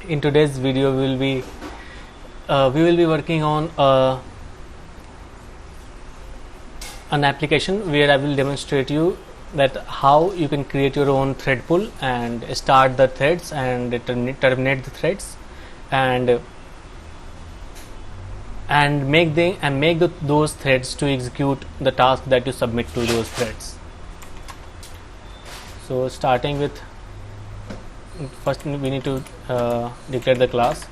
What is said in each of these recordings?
In today's video we will be working on an application where I will demonstrate you that how you can create your own thread pool and start the threads and terminate the threads and make those threads to execute the task that you submit to those threads. So starting with, first we need to declare the class.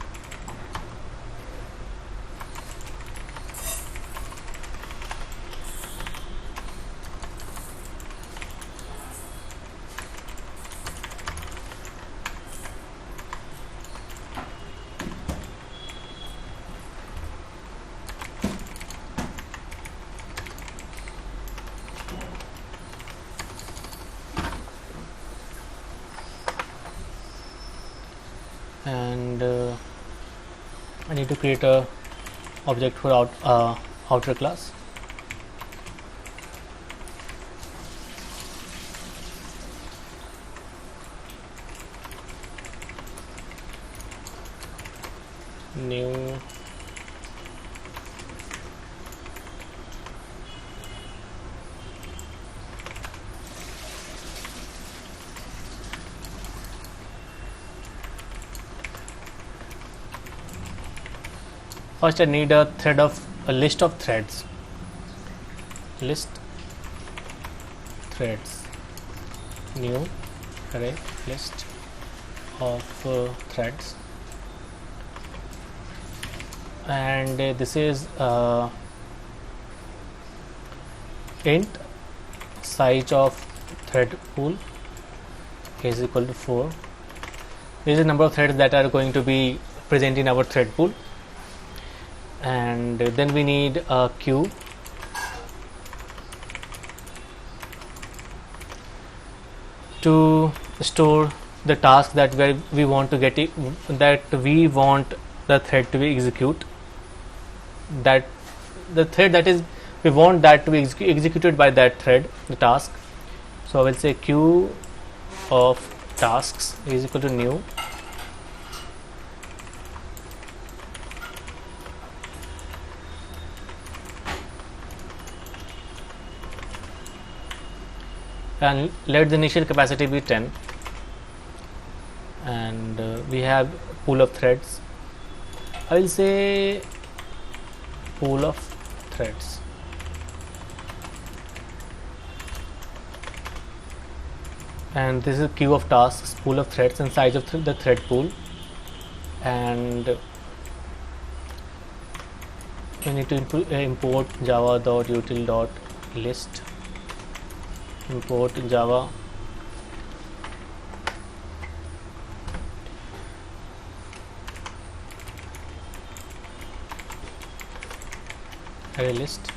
And I need to create a object for outer class. New First I need a list of threads. List threads. New array list of threads. And this is int size of thread pool is equal to 4. This is the number of threads that are going to be present in our thread pool. And then we need a queue to store the task that we want to get it, that we want the thread to be execute, that the thread that is we want that to be executed by that thread, the task. So I will say queue of tasks is equal to new and let the initial capacity be 10, and we have pool of threads. I will say pool of threads, and this is queue of tasks, pool of threads, and size of the thread pool. And we need to import java.util.list, import java array list.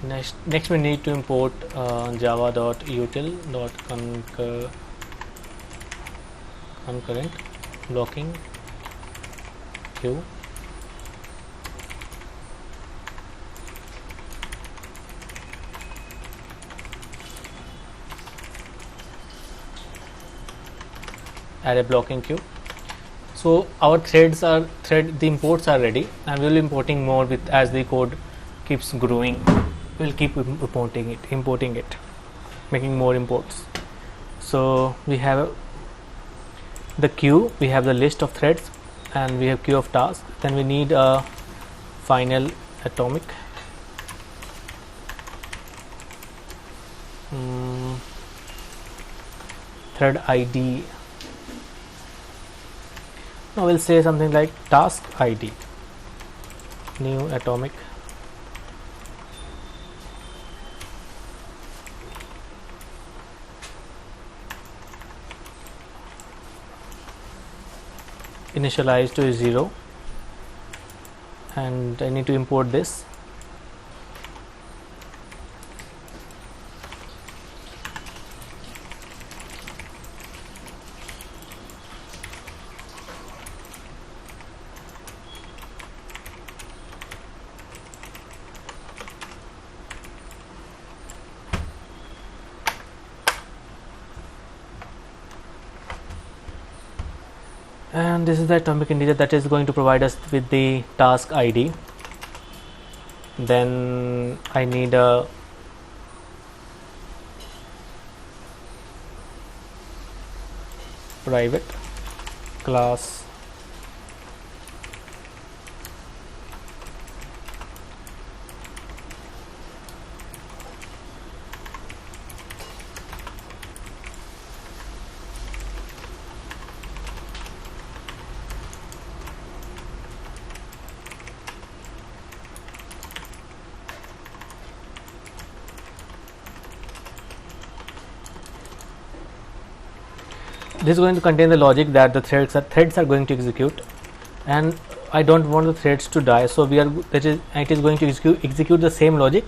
Next we need to import java.util.concurrent blocking queue. Array blocking queue. So our the imports are ready, and we will be importing more with as the code keeps growing. We will keep importing it, making more imports. So we have the queue, we have the list of threads, and we have queue of tasks. Then we need a final atomic thread ID. Now we'll say something like task ID, new atomic initialize to 0, and I need to import this. and this is the atomic integer that is going to provide us with the task ID. Then I need a private class this is going to contain the logic that the threads are going to execute, and I don't want the threads to die, so it is going to execute the same logic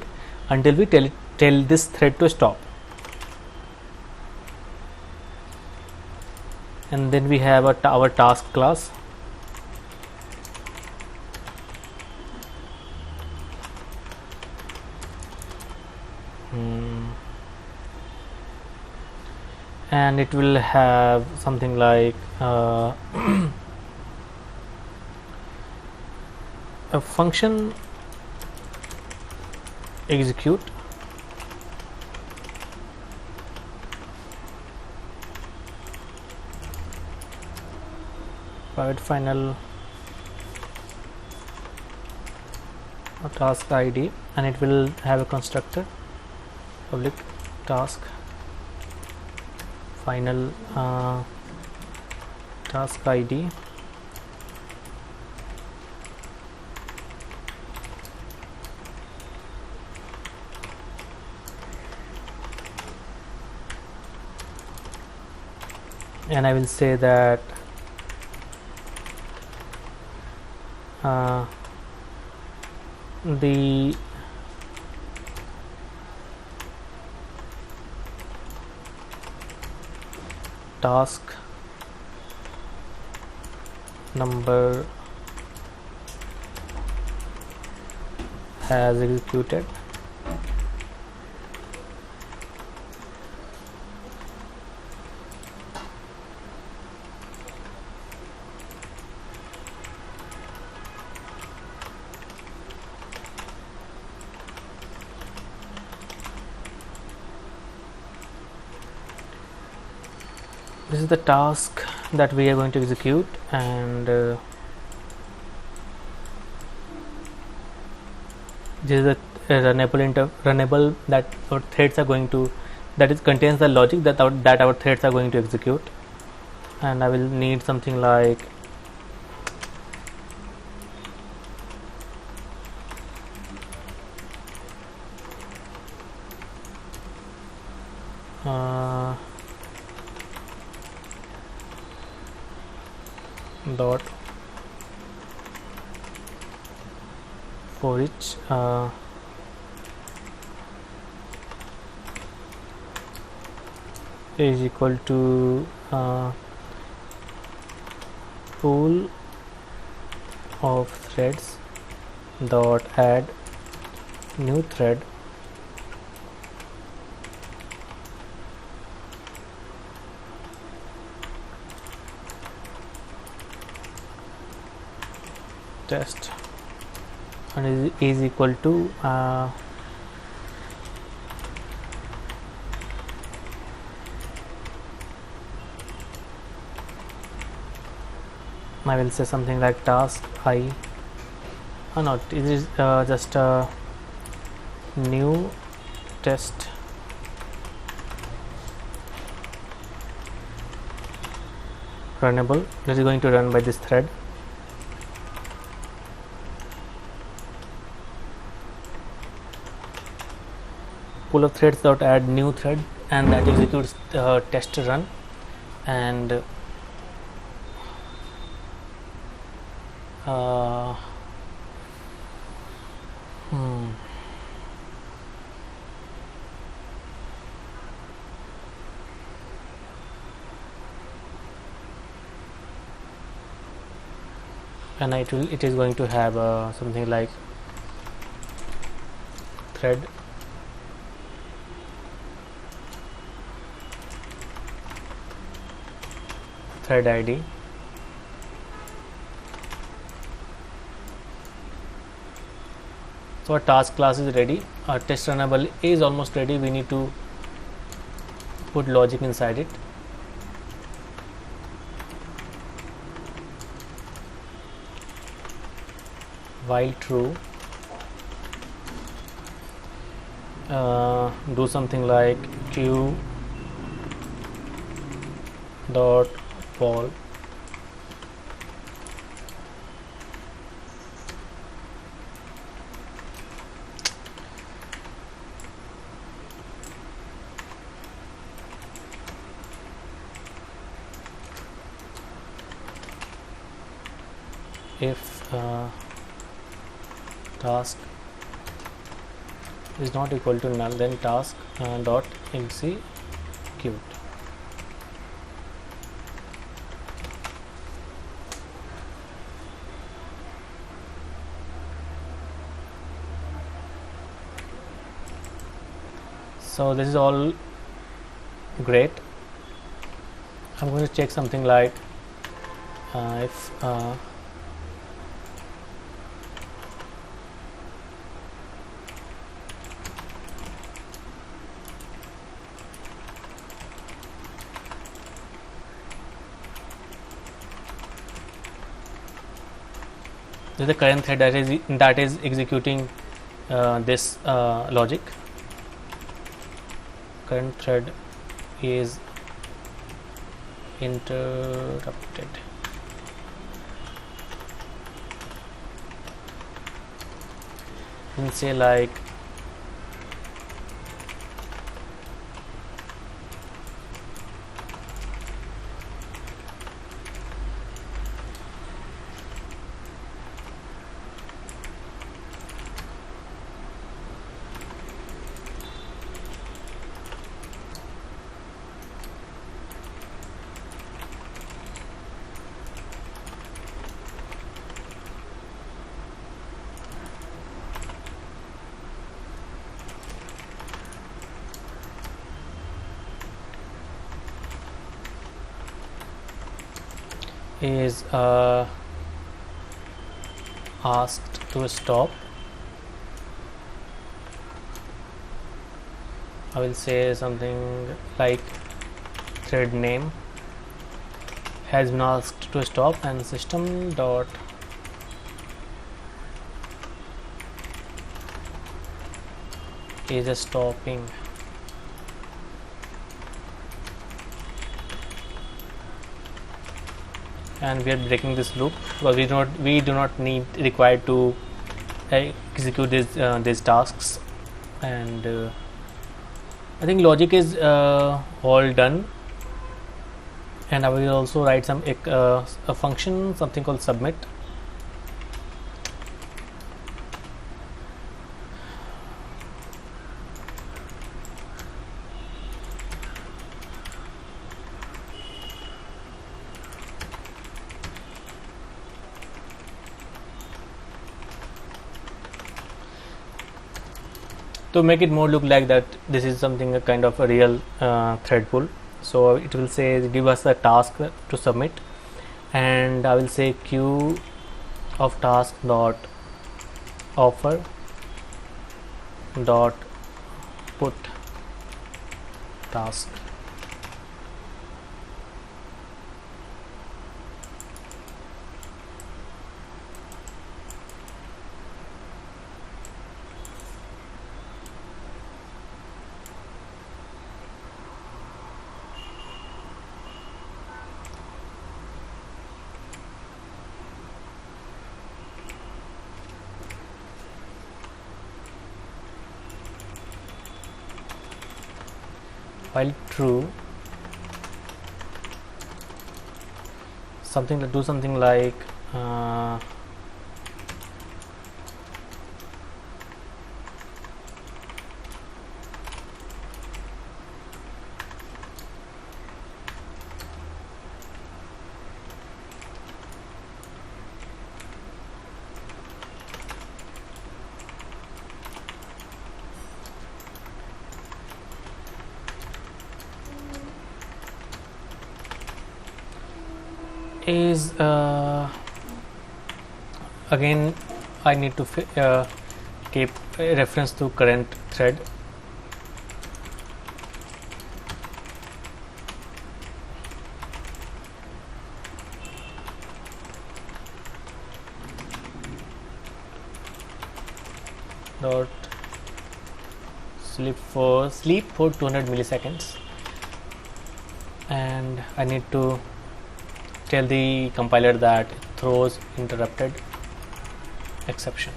until we tell this thread to stop. And then we have our task class. And it will have something like a function execute, private final task ID, and it will have a constructor public task final task ID, and I will say that the task number has executed, this is the task that we are going to execute, and this is the runnable that our threads are going to, that is contains the logic that our threads are going to execute. And I will need something like dot for each is equal to pool of threads dot add new thread test, and is equal to I will say something like task I, or not, it is just a new test runnable that is going to run by this thread. Pool of threads dot add new thread, and that executes test run, and and it is going to have something like thread ID, So our task class is ready, our test runnable is almost ready. We need to put logic inside it. While true, do something like q dot fall. If task is not equal to null, then task dot execute. So this is all great. I'm going to check something like if this is the current thread that is executing this logic. Current thread is interrupted. And say like is asked to stop. I will say something like thread name has been asked to stop, and system dot is stopping. And we are breaking this loop because we do not need required to execute these tasks. And I think logic is all done. And I will also write some a function, something called submit. To make it more look like that this is something a kind of a real thread pool. So it will say give us a task to submit, and I will say queue of task dot offer dot put task. While true, something to do something like is again I need to keep a reference to current thread. Dot sleep for 200 milliseconds, and I need to tell the compiler that it throws interrupted exception.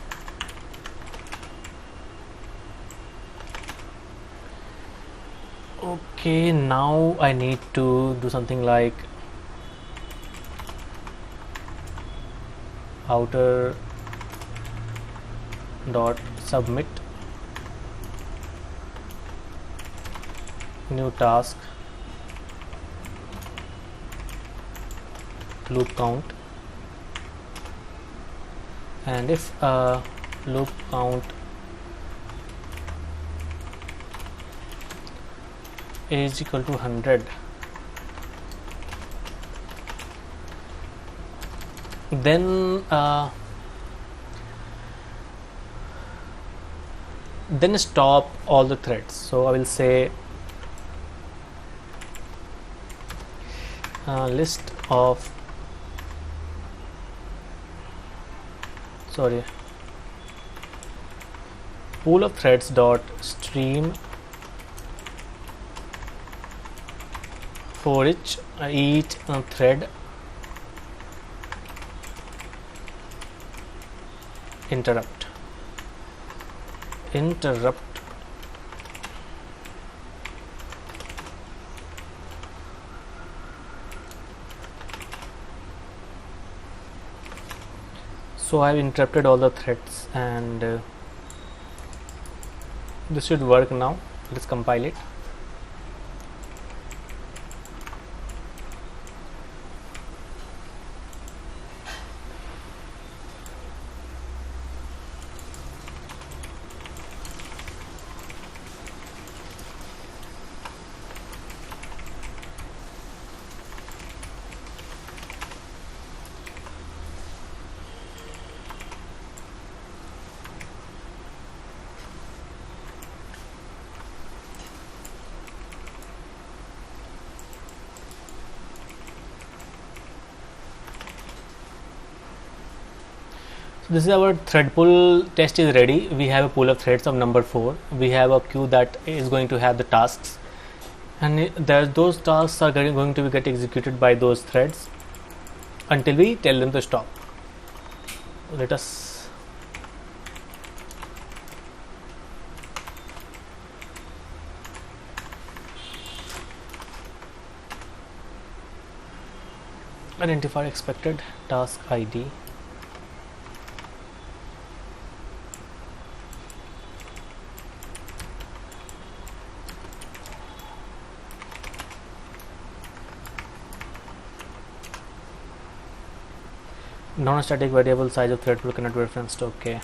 Okay, now I need to do something like outer dot submit new task loop count, and if loop count is equal to 100, then stop all the threads. So I will say list of pool of threads dot stream for each thread interrupt. So I have interrupted all the threads, and this should work now. Let's compile it. This is our thread pool test is ready. We have a pool of threads of number 4. We have a queue that is going to have the tasks, and those tasks are going to get executed by those threads until we tell them to stop. Let us identify expected task ID. Non-static variable size of thread pool cannot be referenced. Okay.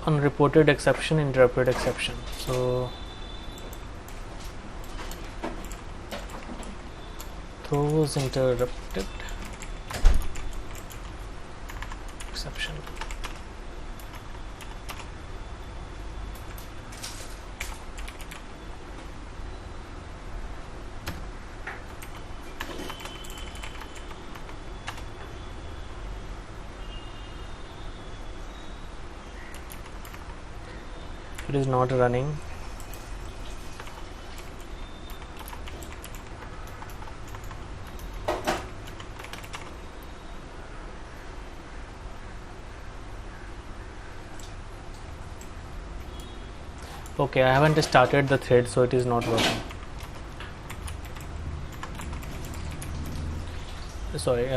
Unreported exception, interrupted exception. So throws interrupted exception. It is not running. Okay, I haven't started the thread, so it is not working. Sorry.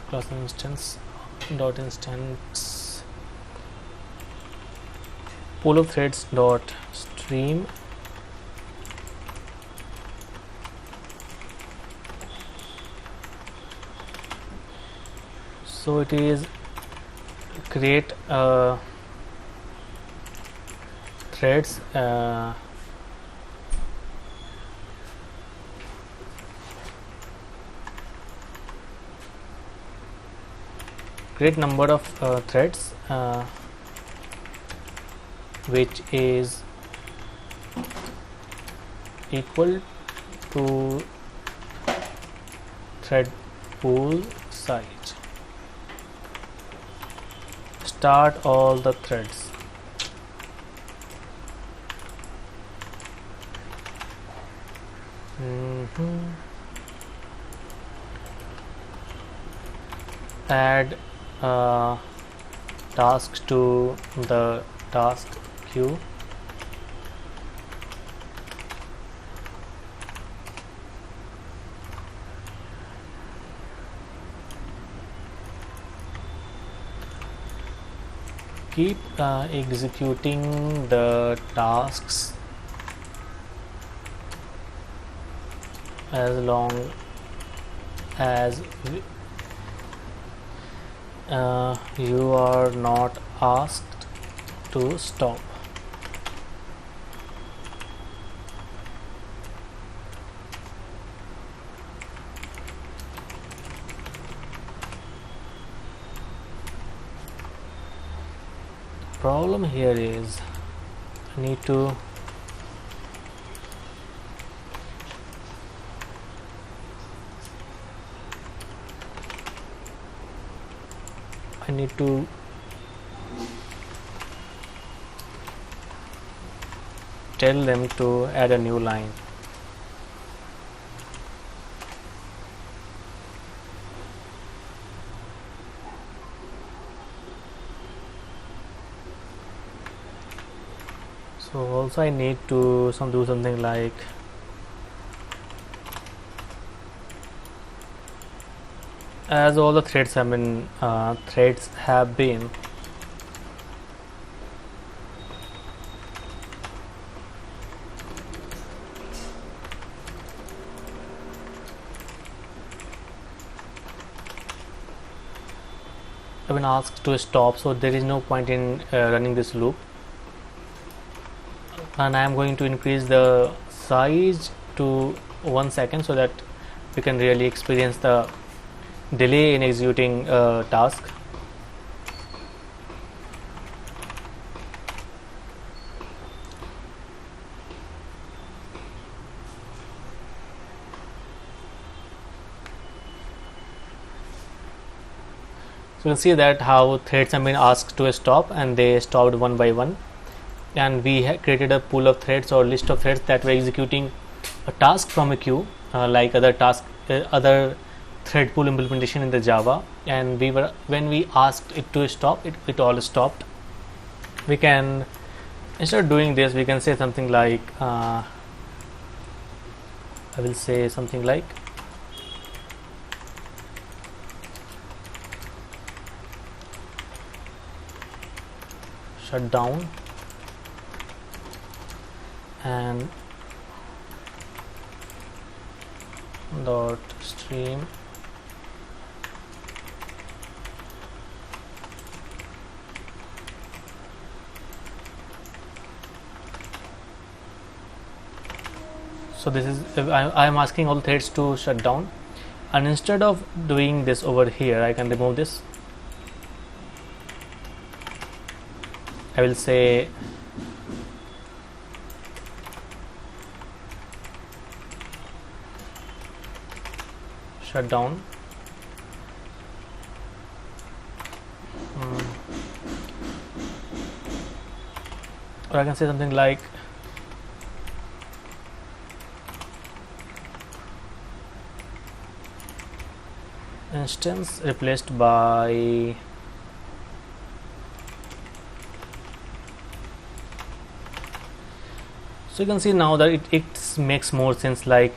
Class instance dot instance pool of threads dot stream so it is create threads create number of threads which is equal to thread pool size. Start all the threads. Add tasks to the task queue. Keep executing the tasks as long as you are not asked to stop. Problem here is I need to tell them to add a new line. So also I need to do something like as all the threads have been have been asked to stop, so there is no point in running this loop, and I am going to increase the size to 1 second so that we can really experience the delay in executing task. So you can see that how threads have been asked to stop and they stopped one by one, and we created a pool of threads or list of threads that were executing a task from a queue like other thread pool implementation in the Java, and when we asked it to stop, it all stopped. We can, instead of doing this, we can say something like I will say something like shut down and dot stream so this is I am asking all threads to shut down, and instead of doing this over here, I can remove this. I will say shut down or I can say something like instance replaced by so you can see now that it makes more sense. Like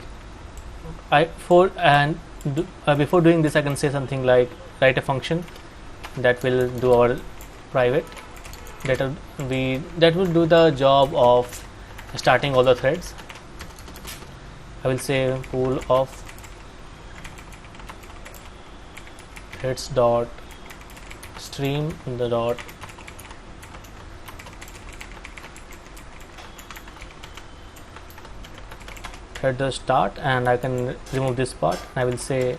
before doing this I can say something like write a function that will do our private that will do the job of starting all the threads. I will say pool of threads dot stream the dot thread the start, and I can remove this part. I will say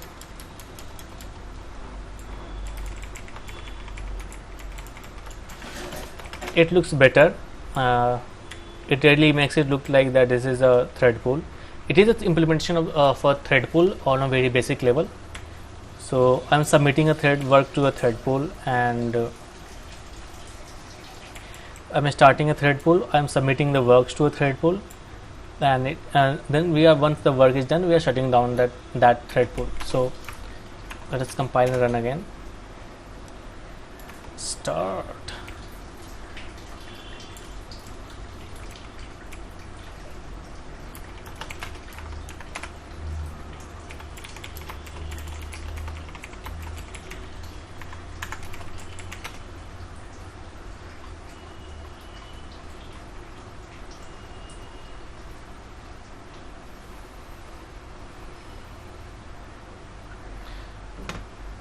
it looks better. It really makes it look like that this is a thread pool. It is an implementation of a thread pool on a very basic level. So I'm submitting a thread work to a thread pool, and I'm starting a thread pool. I'm submitting the works to a thread pool, and then once the work is done, we are shutting down that thread pool. So let us compile and run again. Start.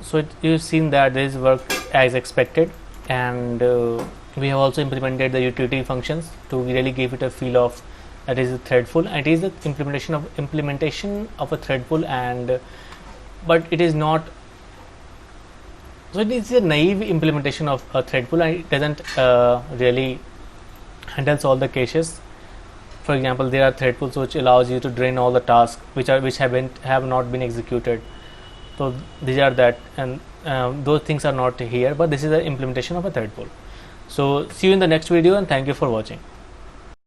So you've seen that this work as expected, and we have also implemented the utility functions to really give it a feel of that is a thread pool. And it is the implementation of a thread pool, and but it is not. So it is a naive implementation of a thread pool, and it doesn't really handles all the caches. For example, there are thread pools which allows you to drain all the tasks which have not been executed. So these are that, and those things are not here, but this is the implementation of a thread pool. So see you in the next video, and thank you for watching.